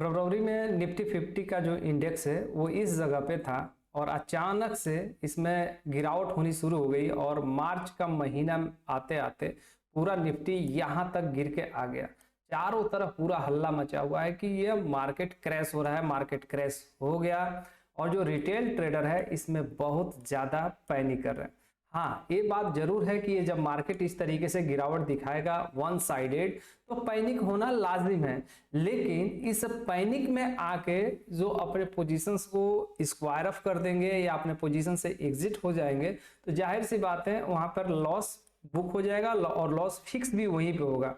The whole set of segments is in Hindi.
फरवरी में निफ्टी 50 का जो इंडेक्स है वो इस जगह पे था और अचानक से इसमें गिरावट होनी शुरू हो गई और मार्च का महीना आते आते पूरा निफ्टी यहां तक गिर के आ गया। चारों तरफ पूरा हल्ला मचा हुआ है कि ये मार्केट क्रैश हो रहा है, मार्केट क्रैश हो गया। और जो रिटेल ट्रेडर है इसमें बहुत ज्यादा पैनिक कर रहे हैं। हाँ, ये बात जरूर है कि ये जब मार्केट इस तरीके से गिरावट दिखाएगा वन साइडेड तो पैनिक होना लाजिम है, लेकिन इस पैनिक में आके जो अपने पोजीशंस को स्क्वायर ऑफ कर देंगे या अपने पोजीशन से एग्जिट हो जाएंगे तो जाहिर सी बात है वहां पर लॉस बुक हो जाएगा और लॉस फिक्स भी वहीं पे होगा।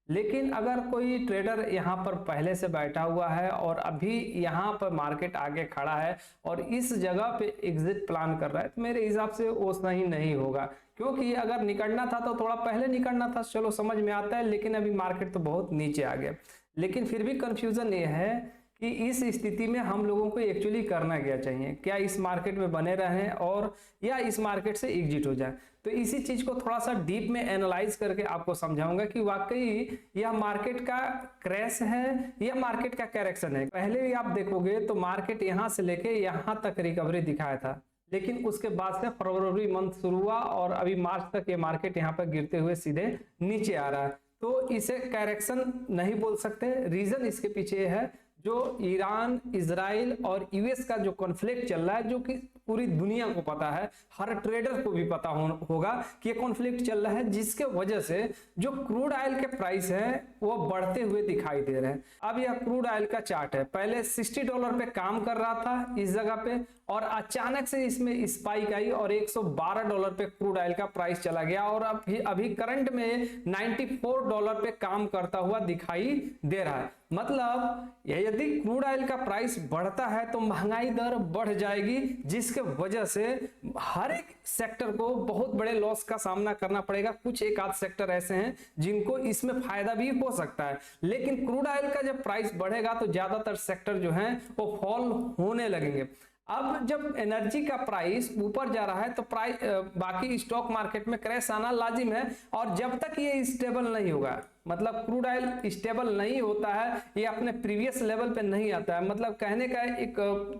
लेकिन अगर कोई ट्रेडर यहाँ पर पहले से बैठा हुआ है और अभी यहाँ पर मार्केट आगे खड़ा है और इस जगह पे एग्जिट प्लान कर रहा है तो मेरे हिसाब से वो सही नहीं होगा, क्योंकि अगर निकलना था तो थोड़ा पहले निकलना था, चलो समझ में आता है, लेकिन अभी मार्केट तो बहुत नीचे आ गया। लेकिन फिर भी कंफ्यूजन ये है कि इस स्थिति में हम लोगों को एक्चुअली करना क्या चाहिए, क्या इस मार्केट में बने रहें और या इस मार्केट से एग्जिट हो जाए। तो इसी चीज को थोड़ा सा डीप में एनालाइज करके आपको समझाऊंगा कि वाकई यह मार्केट का क्रैश है या मार्केट का करेक्शन है। पहले भी आप देखोगे तो मार्केट यहां से लेके यहां तक रिकवरी दिखाया था, लेकिन उसके बाद से फरवरी मंथ शुरू हुआ और अभी मार्च तक ये मार्केट यहाँ पर गिरते हुए सीधे नीचे आ रहा है। तो इसे करेक्शन नहीं बोल सकते। रीजन इसके पीछे है जो ईरान, इजराइल और यूएस का जो कॉन्फ्लिक्ट चल रहा है, जो कि पूरी दुनिया को पता है, हर ट्रेडर को भी पता होगा कि ये कॉन्फ्लिक्ट चल रहा है, जिसके वजह से जो क्रूड ऑयल के प्राइस है वो बढ़ते हुए दिखाई दे रहे हैं। अब यह क्रूड ऑयल का चार्ट है, पहले $60 पे काम कर रहा था इस जगह पे और अचानक से इसमें स्पाइक आई और $112 पे क्रूड ऑयल का प्राइस चला गया और अभी करंट में $94 पे काम करता हुआ दिखाई दे रहा है। मतलब यदि क्रूड ऑयल का प्राइस बढ़ता है तो महंगाई दर बढ़ जाएगी, जिसके वजह से हर एक सेक्टर को बहुत बड़े लॉस का सामना करना पड़ेगा। कुछ एक आध सेक्टर ऐसे हैं जिनको इसमें फायदा भी हो सकता है, लेकिन क्रूड ऑयल का जब प्राइस बढ़ेगा तो ज्यादातर सेक्टर जो हैं वो फॉल होने लगेंगे। अब जब एनर्जी का प्राइस ऊपर जा रहा है तो बाकी स्टॉक मार्केट में क्रैश आना लाजिम है, और जब तक ये स्टेबल नहीं होगा, मतलब क्रूड ऑयल स्टेबल नहीं होता है, ये अपने प्रीवियस लेवल पे नहीं आता है। मतलब कहने का एक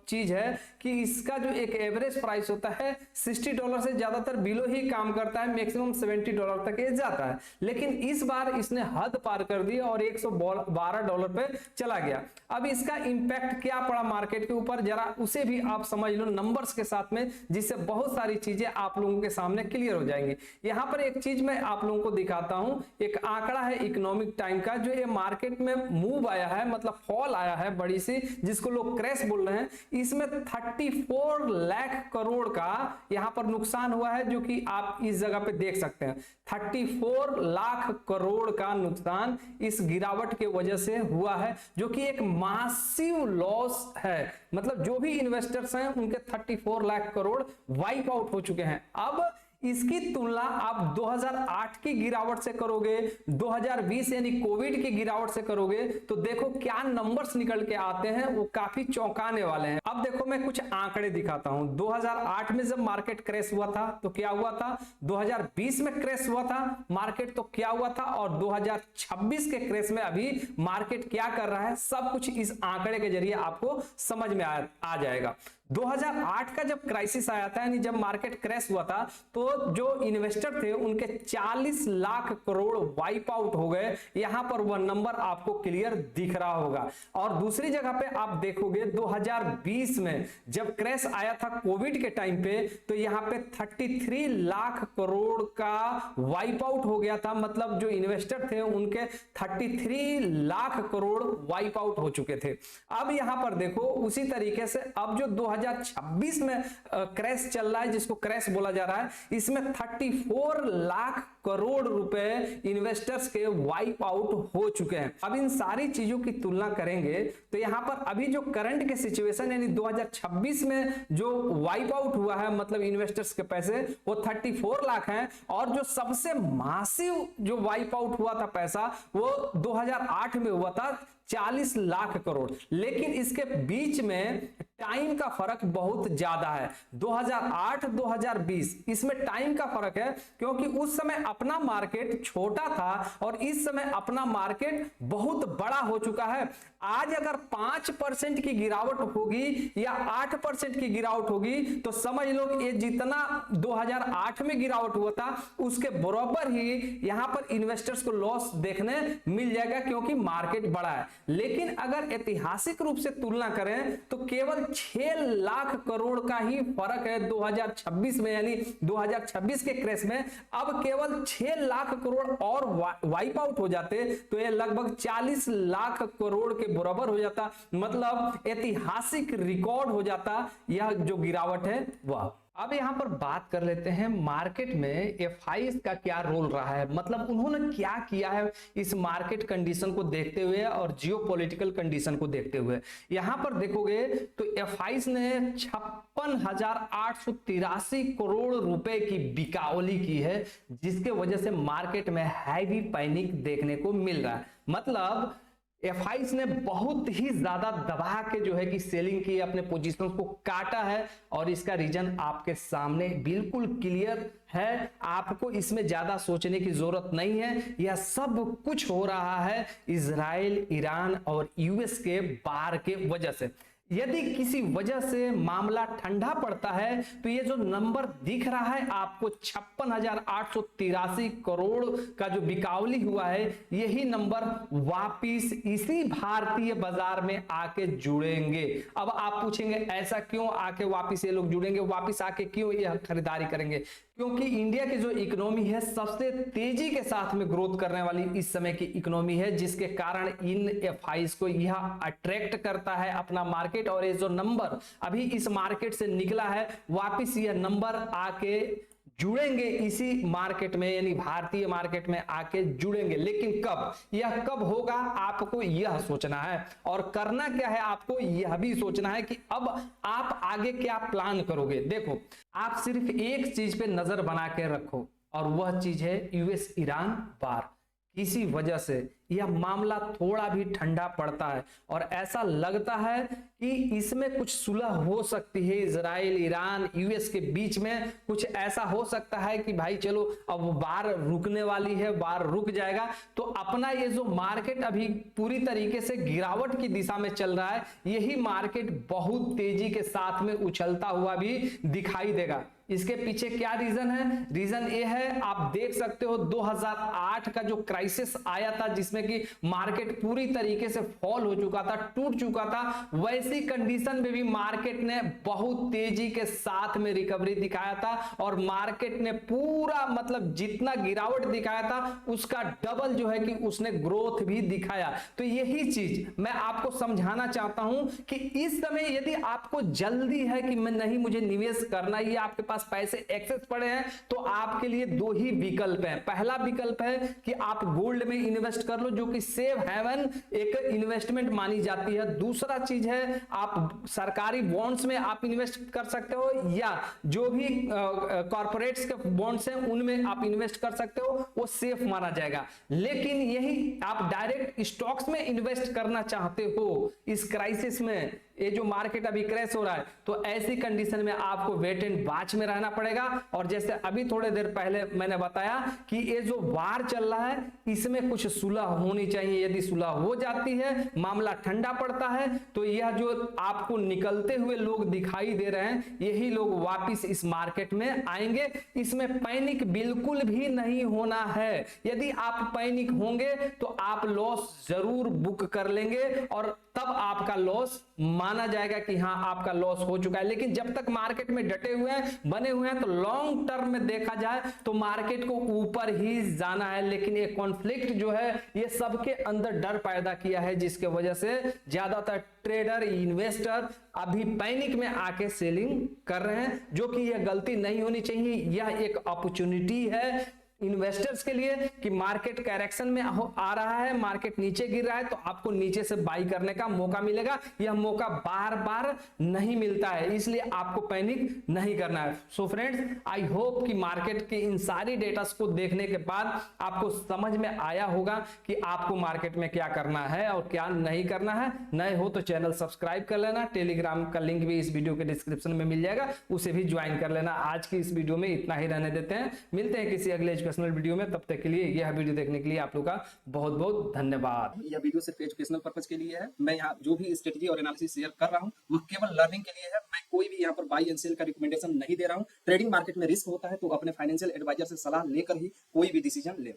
चीज है कि इसका जो एक एवरेज प्राइस होता है $60 से ज्यादातर बिलो ही काम करता है, मैक्सिमम $70 तक ये जाता है। लेकिन इस बार इसने हद पार कर दी और $112 पे चला गया। अब इसका इंपैक्ट क्या पड़ा मार्केट के ऊपर, जरा उसे भी आप समझ लो नंबर्स के साथ में, जिससे बहुत सारी चीजें आप लोगों के सामने क्लियर हो जाएंगी। यहां पर एक चीज मैं आप लोगों को दिखाता हूं, एक आंकड़ा है इकोनॉमिक टाइम का, जो ये मार्केट में मूव आया है, मतलब फॉल आया है बड़ी सी, जिसको लोग क्रैश बोल रहे हैं। इसमें 34 लाख करोड़ का यहां पर नुकसान हुआ है, जो कि आप इस जगह पे देख सकते हैं। 34 लाख करोड़ का नुकसान इस गिरावट के वजह से हुआ है, जो कि एक मासिव लॉस है। मतलब जो भी इन्वेस्टर्स हैं उनके 34 लाख करोड़ वाइप आउट हो चुके हैं। अब इसकी तुलना आप 2008 की गिरावट से करोगे, 2020 यानी कोविड की गिरावट से करोगे, तो देखो क्या नंबर्स निकल के आते हैं, वो काफी चौंकाने वाले हैं। अब देखो मैं कुछ आंकड़े दिखाता हूं। 2008 में जब मार्केट क्रैश हुआ था तो क्या हुआ था, 2020 में क्रैश हुआ था मार्केट तो क्या हुआ था, और 2026 के क्रैश में अभी मार्केट क्या कर रहा है, सब कुछ इस आंकड़े के जरिए आपको समझ में आ जाएगा। 2008 का जब क्राइसिस आया था, यानी जब मार्केट क्रैश हुआ था, तो जो इन्वेस्टर थे उनके 40 लाख करोड़ वाइप आउट हो गए। यहां पर वह नंबर आपको क्लियर दिख रहा होगा। और दूसरी जगह पे आप देखोगे 2020 में जब क्रैश आया था कोविड के टाइम पे, तो यहां पे 33 लाख करोड़ का वाइप आउट हो गया था। मतलब जो इन्वेस्टर थे उनके 33 लाख करोड़ वाइप आउट हो चुके थे। अब यहां पर देखो उसी तरीके से अब जो 2026 में क्रैश चल रहा है, जिसको क्रैश बोला जा रहा है, इसमें 34 लाख करोड़ रुपए इन्वेस्टर्स के वाइप आउट हो चुके हैं। अब इन सारी चीजों की तुलना करेंगे तो यहां पर अभी जो करंट के सिचुएशन यानी 2026 में जो वाइप आउट हुआ है, मतलब इन्वेस्टर्स के पैसे, वो 34 लाख हैं, और जो सबसे मासिव जो वाइप आउट हुआ था पैसा वो 2008 में हुआ था 40 लाख करोड़। लेकिन इसके बीच में टाइम का फर्क बहुत ज्यादा है। 2008-2020 इसमें टाइम का फर्क है, क्योंकि उस समय अपना मार्केट छोटा था और इस समय अपना मार्केट बहुत बड़ा हो चुका है। आज अगर 5% की गिरावट होगी या 8% की गिरावट होगी तो समझ लो ये जितना 2008 में गिरावट हुआ था उसके बराबर ही यहां पर इन्वेस्टर्स को लॉस देखने मिल जाएगा, क्योंकि मार्केट बड़ा है। लेकिन अगर ऐतिहासिक रूप से तुलना करें तो केवल 6 लाख करोड़ का ही फर्क है 2026 में, यानी 2026 के क्रैश में अब केवल 6 लाख करोड़ और वाइप आउट हो जाते तो ये लगभग 40 लाख करोड़ के बराबर हो जाता, मतलब ऐतिहासिक रिकॉर्ड हो जाता यह जो गिरावट है वह। अब यहां पर बात कर लेते हैं मार्केट में एफआईज का क्या रोल रहा है, मतलब उन्होंने क्या किया है इस मार्केट कंडीशन को देखते हुए और जियोपॉलिटिकल कंडीशन को देखते हुए। यहां पर देखोगे तो एफआईज ने 56,883 करोड़ रुपए की बिकावली की है, जिसके वजह से मार्केट में हैवी पैनिक देखने को मिल रहा है। मतलब एफआईज ने बहुत ही ज्यादा दबा के जो है कि सेलिंग की, अपने पोजीशंस को काटा है और इसका रीजन आपके सामने बिल्कुल क्लियर है। आपको इसमें ज्यादा सोचने की जरूरत नहीं है। यह सब कुछ हो रहा है इजराइल, ईरान और यूएस के बार के वजह से। यदि किसी वजह से मामला ठंडा पड़ता है तो ये जो नंबर दिख रहा है आपको 56,883 करोड़ का जो बिकावली हुआ है, यही नंबर वापिस इसी भारतीय बाजार में आके जुड़ेंगे। अब आप पूछेंगे ऐसा क्यों आके वापिस ये लोग जुड़ेंगे, वापिस आके क्यों यह खरीदारी करेंगे? क्योंकि इंडिया की जो इकोनॉमी है सबसे तेजी के साथ में ग्रोथ करने वाली इस समय की इकोनॉमी है, जिसके कारण इन एफआईज को यह अट्रैक्ट करता है अपना मार्केट। और ये जो नंबर अभी इस मार्केट से निकला है वापिस यह नंबर आके जुड़ेंगे इसी मार्केट में, यानी भारतीय मार्केट में आके जुड़ेंगे। लेकिन कब, यह कब होगा आपको यह सोचना है और करना क्या है, आपको यह भी सोचना है कि अब आप आगे क्या प्लान करोगे। देखो, आप सिर्फ एक चीज पे नजर बना के रखो और वह चीज है यूएस ईरान वार। किसी वजह से यह मामला थोड़ा भी ठंडा पड़ता है और ऐसा लगता है कि इसमें कुछ सुलह हो सकती है इजराइल, ईरान, यूएस के बीच में कुछ ऐसा हो सकता है कि भाई चलो अब वार रुकने वाली है, वार रुक जाएगा तो अपना ये जो मार्केट अभी पूरी तरीके से गिरावट की दिशा में चल रहा है, यही मार्केट बहुत तेजी के साथ में उछलता हुआ भी दिखाई देगा। इसके पीछे क्या रीजन है? रीजन ये है, आप देख सकते हो 2008 का जो क्राइसिस आया था जिसमें कि मार्केट पूरी तरीके से फॉल हो चुका था, टूट चुका था, वैसी कंडीशन में भी मार्केट ने बहुत तेजी के साथ में रिकवरी दिखाया था और मार्केट ने पूरा मतलब जितना गिरावट दिखाया था उसका डबल जो है कि उसने ग्रोथ भी दिखाया। तो यही चीज मैं आपको समझाना चाहता हूं कि इस समय यदि आपको जल्दी है कि मैं नहीं, मुझे निवेश करना ही, आपके पास पैसे एक्सेस पड़े हैं, तो आपके लिए दो ही विकल्प हैं। पहला विकल्प है कि आप गोल्ड में इन्वेस्ट कर लो जो कि सेफ हेवन एक इन्वेस्टमेंट मानी जाती है। दूसरा चीज है आप सरकारी बॉन्ड्स में आप इन्वेस्ट कर सकते हो या जो भी कॉर्पोरेट्स के बॉन्ड्स हैं उनमें आप इन्वेस्ट कर सकते हो, वो सेफ माना जाएगा। लेकिन यही आप डायरेक्ट स्टॉक्स में इन्वेस्ट करना चाहते हो इस क्राइसिस में, ये जो मार्केट अभी क्रैश हो रहा है, तो ऐसी कंडीशन में आपको वेट एंड वॉच में रहना पड़ेगा। और जैसे अभी थोड़े देर पहले मैंने बताया कि ये जो वार चल रहा है इसमें कुछ सुलह होनी चाहिए। यदि सुलह हो जाती है, मामला ठंडा पड़ता है, तो यह जो आपको निकलते हुए लोग दिखाई दे रहे हैं यही लोग वापिस इस मार्केट में आएंगे। इसमें पैनिक बिल्कुल भी नहीं होना है। यदि आप पैनिक होंगे तो आप लॉस जरूर बुक कर लेंगे और तब आपका लॉस माना जाएगा कि हां आपका लॉस हो चुका है। लेकिन जब तक मार्केट में डटे हुए हैं, बने हुए हैं, तो लॉन्ग टर्म में देखा जाए तो मार्केट को ऊपर ही जाना है। लेकिन ये कॉन्फ्लिक्ट जो है ये सबके अंदर डर पैदा किया है, जिसके वजह से ज्यादातर ट्रेडर, इन्वेस्टर अभी पैनिक में आके सेलिंग कर रहे हैं, जो कि यह गलती नहीं होनी चाहिए। यह एक अपॉर्चुनिटी है इन्वेस्टर्स के लिए कि मार्केट करेक्शन में आ रहा है, मार्केट नीचे गिर रहा है, तो आपको नीचे से बाई करने का मौका मिलेगा। यह मौका बार बार नहीं मिलता है, इसलिए आपको पैनिक नहीं करना है। सो फ्रेंड्स, आई होप कि मार्केट के इन सारी डेटास को देखने के बाद आपको समझ में आया होगा कि आपको मार्केट में क्या करना है और क्या नहीं करना है। नए हो तो चैनल सब्सक्राइब कर लेना, टेलीग्राम का लिंक भी इस वीडियो के डिस्क्रिप्शन में मिल जाएगा, उसे भी ज्वाइन कर लेना। आज की इस वीडियो में इतना ही रहने देते हैं, मिलते हैं किसी अगले एजुकेशनल वीडियो में। तब तक के लिए यह वीडियो देखने के लिए आप लोग का बहुत बहुत धन्यवाद। यह वीडियो सिर्फ एजुकेशनल पर्पज के लिए है। मैं यहाँ जो भी स्ट्रेटजी और एनालिसिस शेयर कर रहा हूँ वो केवल लर्निंग के लिए है। मैं कोई भी यहाँ पर बाई एंड सेल का रिकमेंडेशन नहीं दे रहा हूँ। ट्रेडिंग मार्केट में रिस्क होता है, तो अपने फाइनेंशियल एडवाइजर से सलाह लेकर ही कोई भी डिसीजन ले।